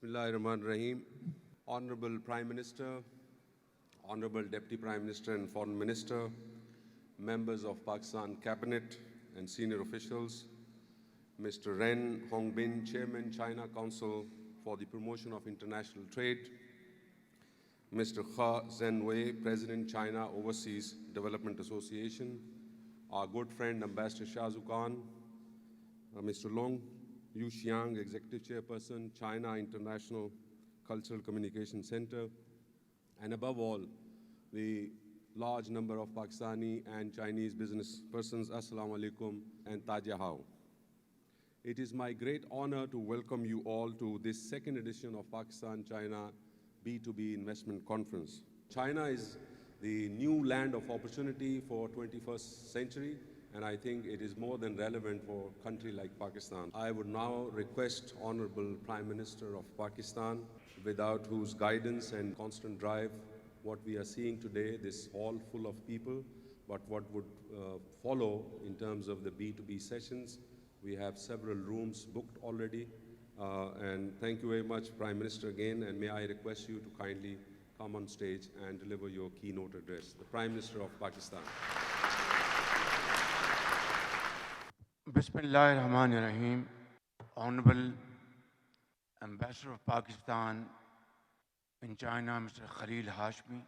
Bismillahirrahmanirrahim. Honorable Prime Minister, Honorable Deputy Prime Minister and Foreign Minister, members of Pakistan Cabinet and senior officials, Mr. Ren Hongbin, Chairman, China Council for the Promotion of International Trade, Mr. Kha Zhenwei, President, China Overseas Development Association, our good friend Ambassador Shah Khan, Mr. Long Yuxiang, Executive Chairperson, China International Cultural Communication Center, and above all, the large number of Pakistani and Chinese business persons, Assalamu alaikum and Tajahao. It is my great honor to welcome you all to this second edition of Pakistan-China B2B Investment Conference. China is the new land of opportunity for 21st century, and I think it is more than relevant for a country like Pakistan. I would now request Honorable Prime Minister of Pakistan, without whose guidance and constant drive, what we are seeing today, this hall full of people, but what would follow in terms of the B2B sessions. We have several rooms booked already. And thank you very much, Prime Minister, again, and may I request you to kindly come on stage and deliver your keynote address. The Prime Minister of Pakistan. Bismillahirrahmanirrahim. Honorable Ambassador of Pakistan in China, Mr. Khalil Hashmi,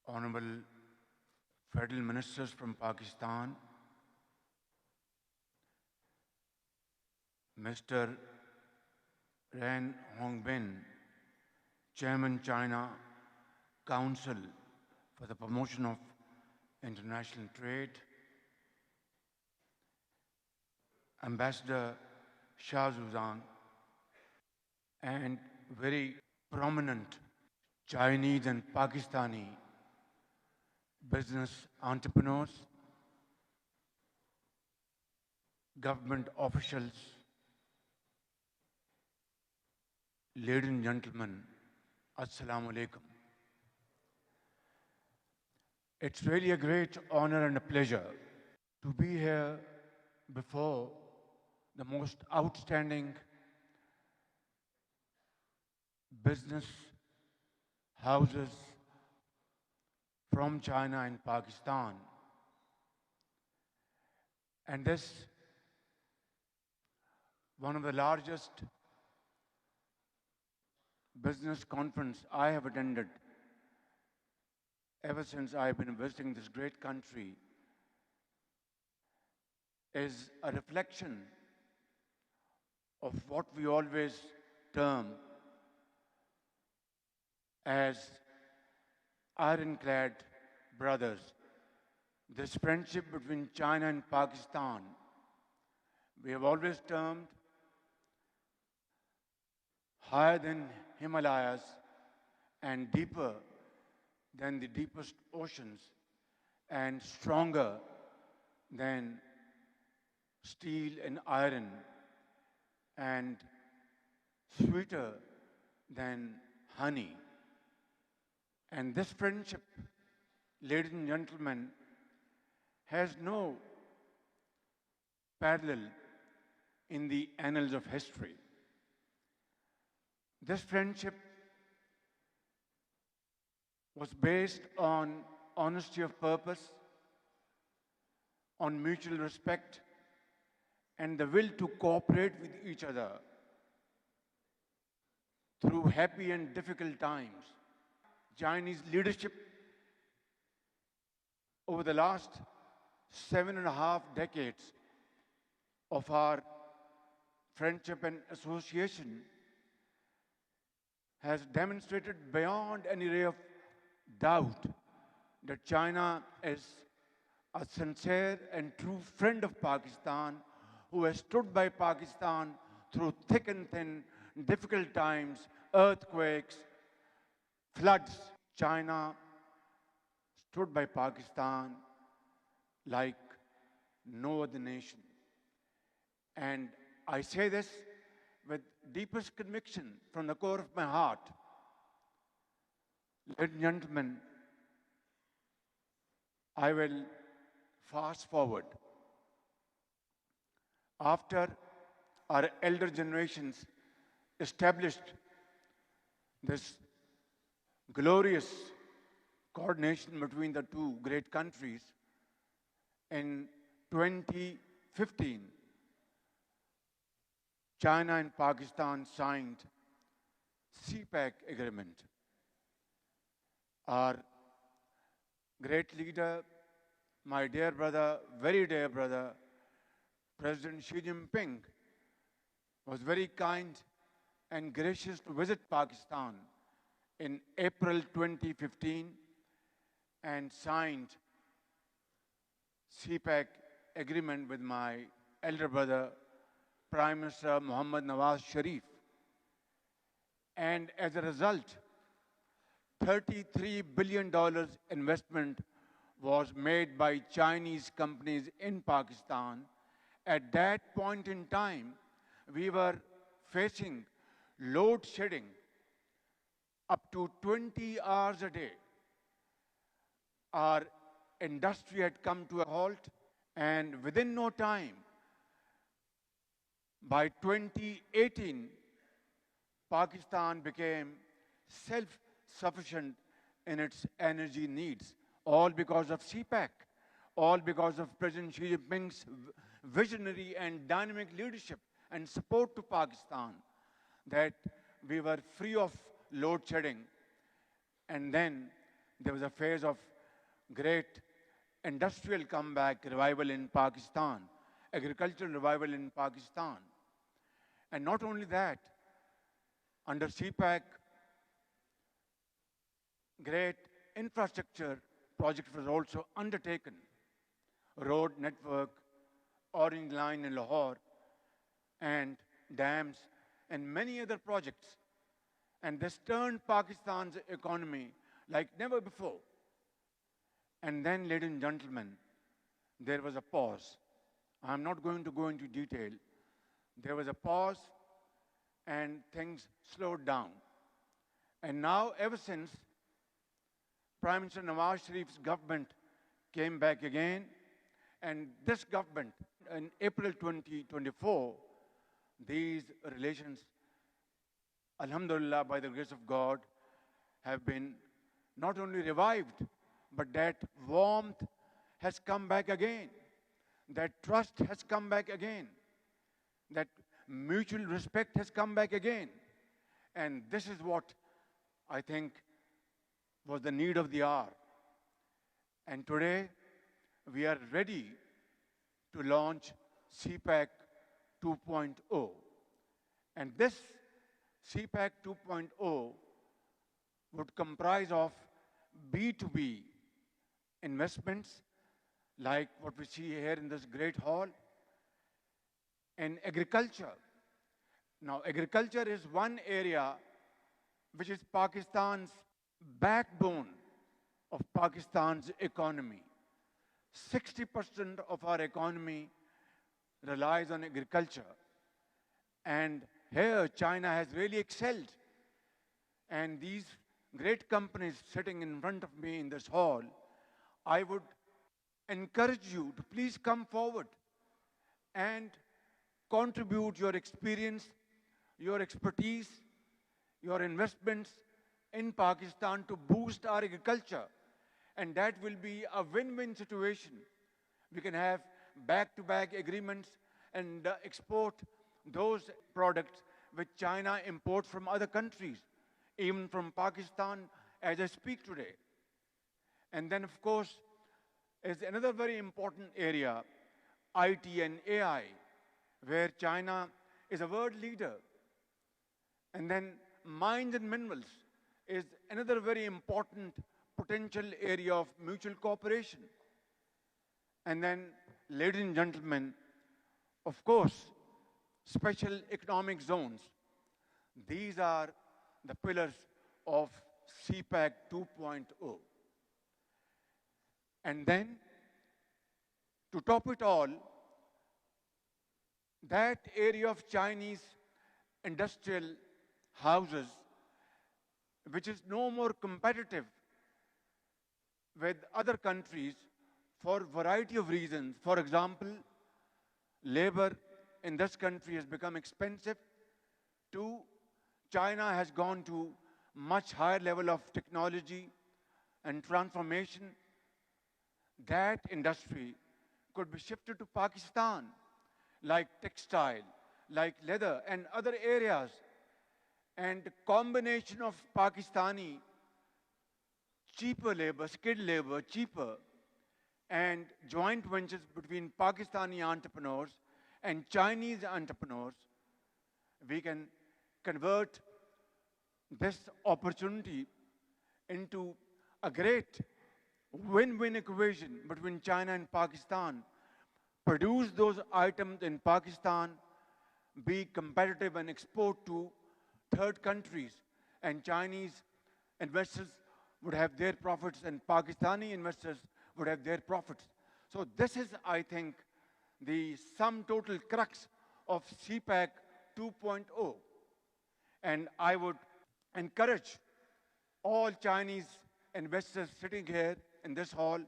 Honorable Federal Ministers from Pakistan, Mr. Ren Hongbin, Chairman, China Council for the Promotion of International Trade, Ambassador Shah Khan, and very prominent Chinese and Pakistani business entrepreneurs, government officials, ladies and gentlemen, Assalamu alaikum. It's really a great honor and a pleasure to be here before the most outstanding business houses from China and Pakistan. And this, one of the largest business conference I have attended ever since I've been visiting this great country, is a reflection of what we always term as ironclad brothers. This friendship between China and Pakistan, we have always termed higher than Himalayas and deeper than the deepest oceans and stronger than steel and iron and sweeter than honey. And this friendship, ladies and gentlemen, has no parallel in the annals of history. This friendship was based on honesty of purpose, on mutual respect, and the will to cooperate with each other through happy and difficult times. Chinese leadership over the last 7.5 decades of our friendship and association has demonstrated beyond any ray of doubt that China is a sincere and true friend of Pakistan, who has stood by Pakistan through thick and thin, difficult times, earthquakes, floods. China stood by Pakistan like no other nation. And I say this with deepest conviction from the core of my heart. Ladies and gentlemen, I will fast forward. After our elder generations established this glorious coordination between the two great countries. In 2015, China and Pakistan signed CPEC agreement. Our great leader, my dear brother, very dear brother, President Xi Jinping, was very kind and gracious to visit Pakistan in April 2015 and signed CPEC agreement with my elder brother, Prime Minister Muhammad Sharif. And as a result, $33 billion investment was made by Chinese companies in Pakistan. At that point in time, we were facing load shedding up to 20 hours a day. Our industry had come to a halt, and within no time, by 2018, Pakistan became self-sufficient in its energy needs, all because of CPEC, all because of President Xi Jinping's visionary and dynamic leadership and support to Pakistan, that we were free of load shedding. And then there was a phase of great industrial comeback, revival in Pakistan, agricultural revival in Pakistan. And not only that, under CPEC, great infrastructure projects was also undertaken. Road network, Orange Line in Lahore, and dams, and many other projects. And this turned Pakistan's economy like never before. And then, ladies and gentlemen, there was a pause. I'm not going to go into detail. There was a pause, and things slowed down. And now, ever since Prime Minister Nawaz Sharif's government came back again, and this government, in April 2024, these relations, alhamdulillah, by the grace of God, have been not only revived, but that warmth has come back again. That trust has come back again. That mutual respect has come back again. And this is what I think was the need of the hour. And today, we are ready to launch CPEC 2.0. And this CPEC 2.0 would comprise of B2B investments, like what we see here in this great hall, and agriculture. Now, agriculture is one area which is Pakistan's backbone of Pakistan's economy. 60% of our economy relies on agriculture. And here, China has really excelled. And these great companies sitting in front of me in this hall, I would encourage you to please come forward and contribute your experience, your expertise, your investments in Pakistan to boost our agriculture. And that will be a win-win situation. We can have back-to-back agreements and export those products which China imports from other countries, even from Pakistan as I speak today. And then, of course, is another very important area, IT and AI, where China is a world leader. And then mines and minerals is another very important potential area of mutual cooperation. And then, ladies and gentlemen, of course, special economic zones. These are the pillars of CPEC 2.0. And then, to top it all, that area of Chinese industrial houses, which is no more competitive with other countries for a variety of reasons. For example, labor in this country has become expensive. Two, China has gone to much higher level of technology and transformation. That industry could be shifted to Pakistan, like textile, like leather and other areas. And the combination of Pakistani cheaper labor, skilled labor, cheaper, and joint ventures between Pakistani entrepreneurs and Chinese entrepreneurs, we can convert this opportunity into a great win-win equation between China and Pakistan. Produce those items in Pakistan, be competitive and export to third countries, and Chinese investors would have their profits and Pakistani investors would have their profits. So this is, I think, the sum total crux of CPEC 2.0. And I would encourage all Chinese investors sitting here in this hall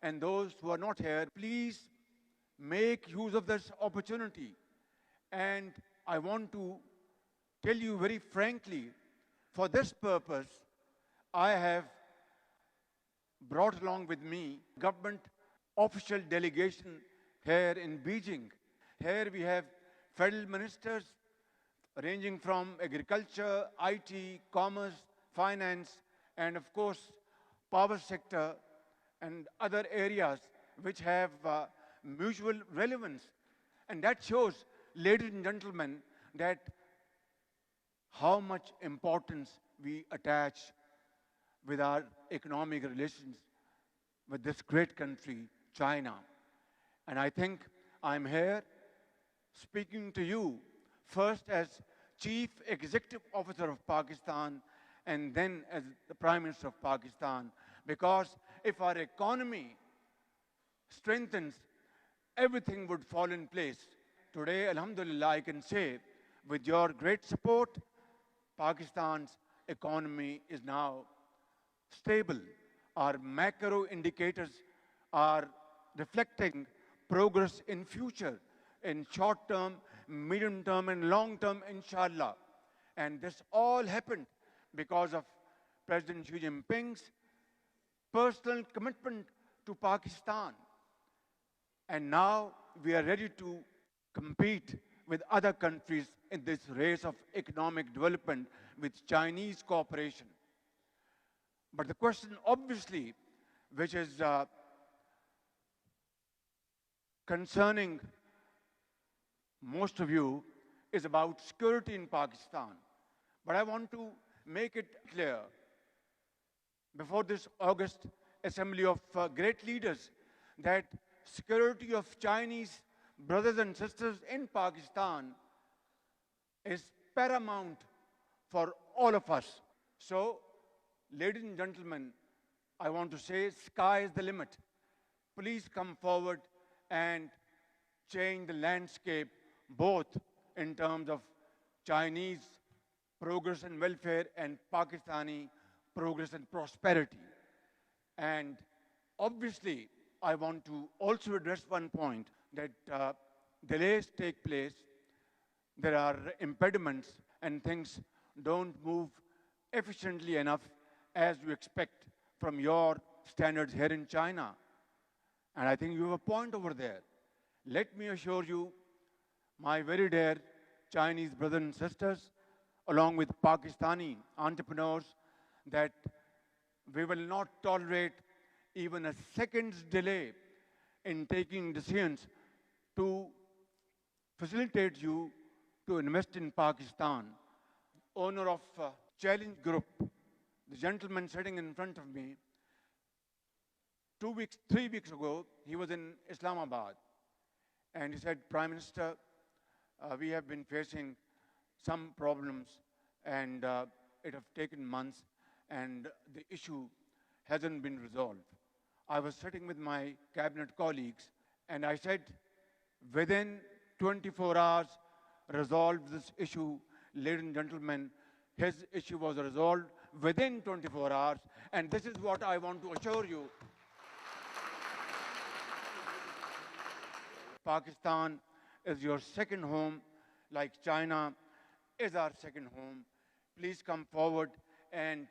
and those who are not here, please make use of this opportunity. And I want to tell you very frankly, for this purpose, I have brought along with me government official delegation here in Beijing. Here we have federal ministers ranging from agriculture, IT, commerce, finance, and of course, power sector and other areas which have mutual relevance. And that shows, ladies and gentlemen, that how much importance we attach with our economic relations with this great country, China. And I think I'm here speaking to you first as Chief Executive Officer of Pakistan and then as the Prime Minister of Pakistan, because if our economy strengthens, everything would fall in place. Today, alhamdulillah, I can say, with your great support, Pakistan's economy is now stable. Our macro indicators are reflecting progress in future, in short term, medium term, and long term, inshallah. And this all happened because of President Xi Jinping's personal commitment to Pakistan. And now we are ready to compete with other countries in this race of economic development with Chinese cooperation. But the question, obviously, which is concerning most of you, is about security in Pakistan. But I want to make it clear, before this August assembly of great leaders, that security of Chinese brothers and sisters in Pakistan is paramount for all of us. So, ladies and gentlemen, I want to say sky is the limit. Please come forward and change the landscape, both in terms of Chinese progress and welfare and Pakistani progress and prosperity. And obviously, I want to also address one point, that delays take place, there are impediments, and things don't move efficiently enough as you expect from your standards here in China. And I think you have a point over there. Let me assure you, my very dear Chinese brothers and sisters, along with Pakistani entrepreneurs, that we will not tolerate even a second's delay in taking decisions to facilitate you to invest in Pakistan. Owner of Challenge Group, the gentleman sitting in front of me, 3 weeks ago, he was in Islamabad. And he said, Prime Minister, we have been facing some problems and it have taken months and the issue hasn't been resolved. I was sitting with my cabinet colleagues and I said, within 24 hours, resolve this issue. Ladies and gentlemen, his issue was resolved within 24 hours. And this is what I want to assure you. Pakistan is your second home, like China is our second home. Please come forward and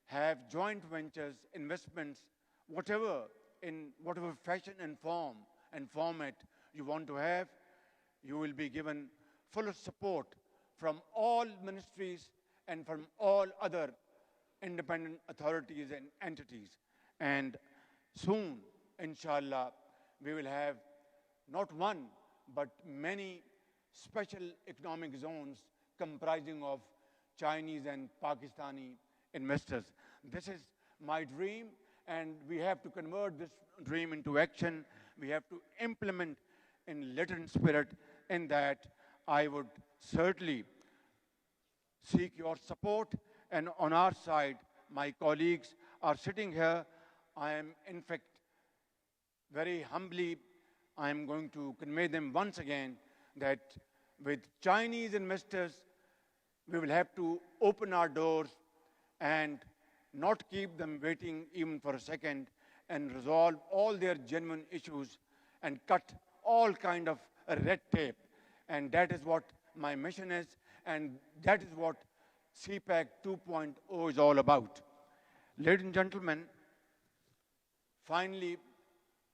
have joint ventures, investments, whatever, in whatever fashion and form and format you want to have. You will be given full support from all ministries and from all other independent authorities and entities. And soon, inshallah, we will have not one, but many special economic zones comprising of Chinese and Pakistani investors. This is my dream, and we have to convert this dream into action. We have to implement in letter and spirit. In that, I would certainly seek your support. And on our side, my colleagues are sitting here. I am, in fact, very humbly, I am going to convey them once again that with Chinese investors, we will have to open our doors and not keep them waiting even for a second, and resolve all their genuine issues and cut all kind of red tape. And that is what my mission is, and that is what CPEC 2.0 is all about. Ladies and gentlemen, finally,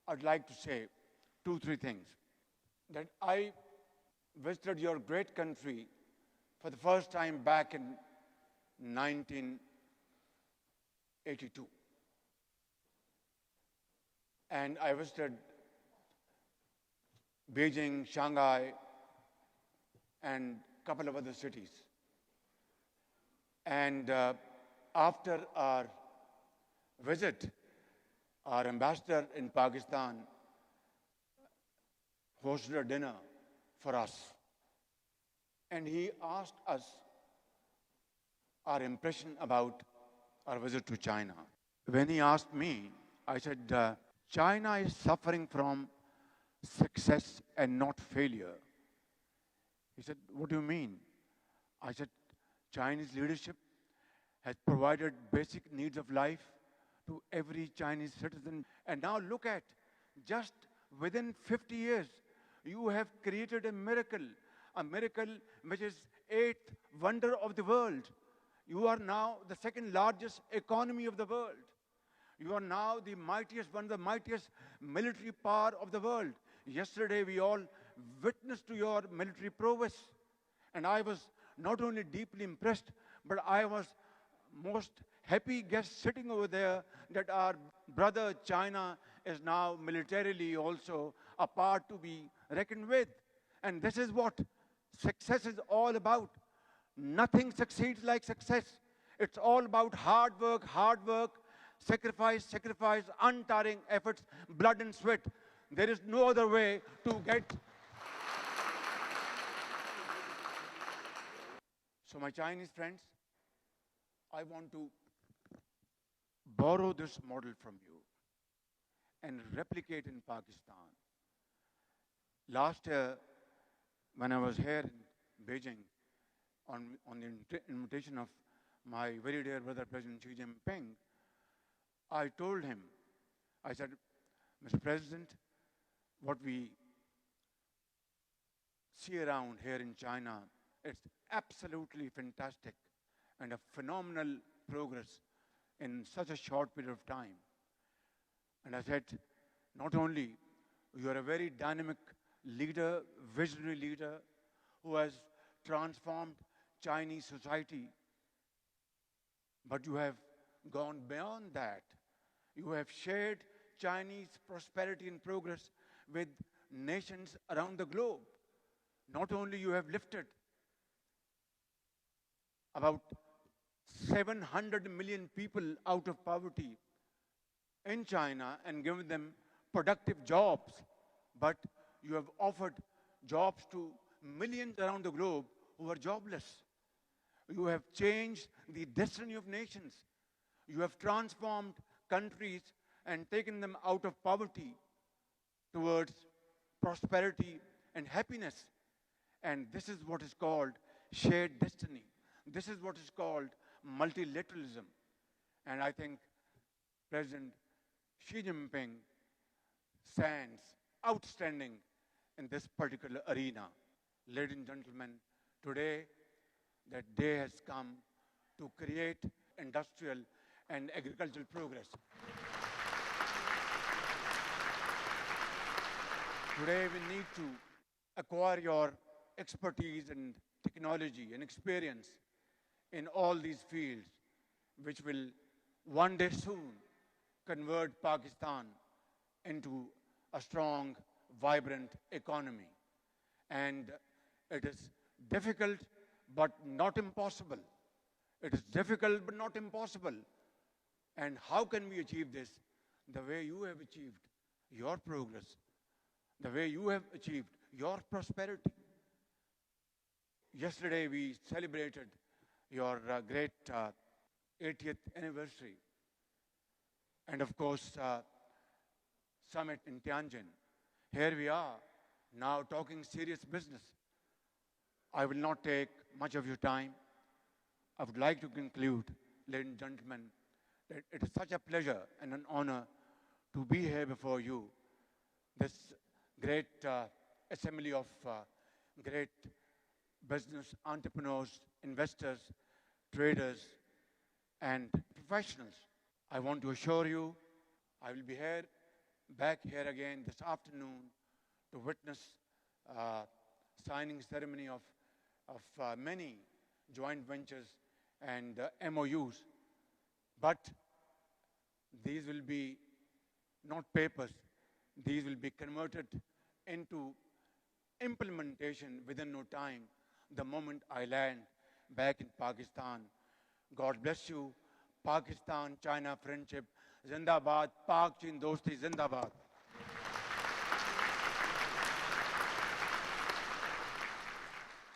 I'd like to say 2-3 things. That I visited your great country for the first time back in 1982. And I visited Beijing, Shanghai, and a couple of other cities. And after our visit, our ambassador in Pakistan hosted a dinner for us. And he asked us our impression about our visit to China. When he asked me, I said, China is suffering from success and not failure. He said, what do you mean? I said, Chinese leadership has provided basic needs of life to every Chinese citizen. And now look at, just within 50 years, you have created a miracle which is 8th wonder of the world. You are now the second largest economy of the world. You are now the mightiest, one of the mightiest military power of the world. Yesterday, we all witnessed to your military prowess. And I was not only deeply impressed, but I was most happy guest sitting over there that our brother China is now militarily also a part to be reckoned with. And this is what success is all about. Nothing succeeds like success. It's all about hard work, sacrifice, untiring efforts, blood and sweat. There is no other way to get. So my Chinese friends, I want to borrow this model from you and replicate in Pakistan. Last year, when I was here in Beijing, on the invitation of my very dear brother, President Xi Jinping, I told him, I said, Mr. President, what we see around here in China, it's absolutely fantastic and a phenomenal progress in such a short period of time. And I said, not only you are a very dynamic leader, visionary leader, who has transformed Chinese society, but you have gone beyond that. You have shared Chinese prosperity and progress with nations around the globe. Not only you have lifted about 700 million people out of poverty in China and given them productive jobs, but you have offered jobs to millions around the globe who are jobless. You have changed the destiny of nations. You have transformed countries and taken them out of poverty towards prosperity and happiness. And this is what is called shared destiny. This is what is called multilateralism. And I think President Xi Jinping stands outstanding in this particular arena. Ladies and gentlemen, today that day has come to create industrial and agricultural progress. Today we need to acquire your expertise and technology and experience in all these fields, which will one day soon convert Pakistan into a strong, vibrant economy. And it is difficult, but not impossible. It is difficult, but not impossible. And how can we achieve this? The way you have achieved your progress, the way you have achieved your prosperity. Yesterday, we celebrated your great 80th anniversary. And of course, summit in Tianjin. Here we are, now talking serious business. I will not take much of your time. I would like to conclude, ladies and gentlemen, that it is such a pleasure and an honor to be here before you, this great assembly of great business entrepreneurs, investors, traders, and professionals. I want to assure you, I will be back here again this afternoon to witness signing ceremony of many joint ventures and MOUs. But these will be not papers. These will be converted into implementation within no time, the moment I land back in Pakistan. God bless you. Pakistan-China friendship, Zindabad. Pak-Chin Dosti, Zindabad.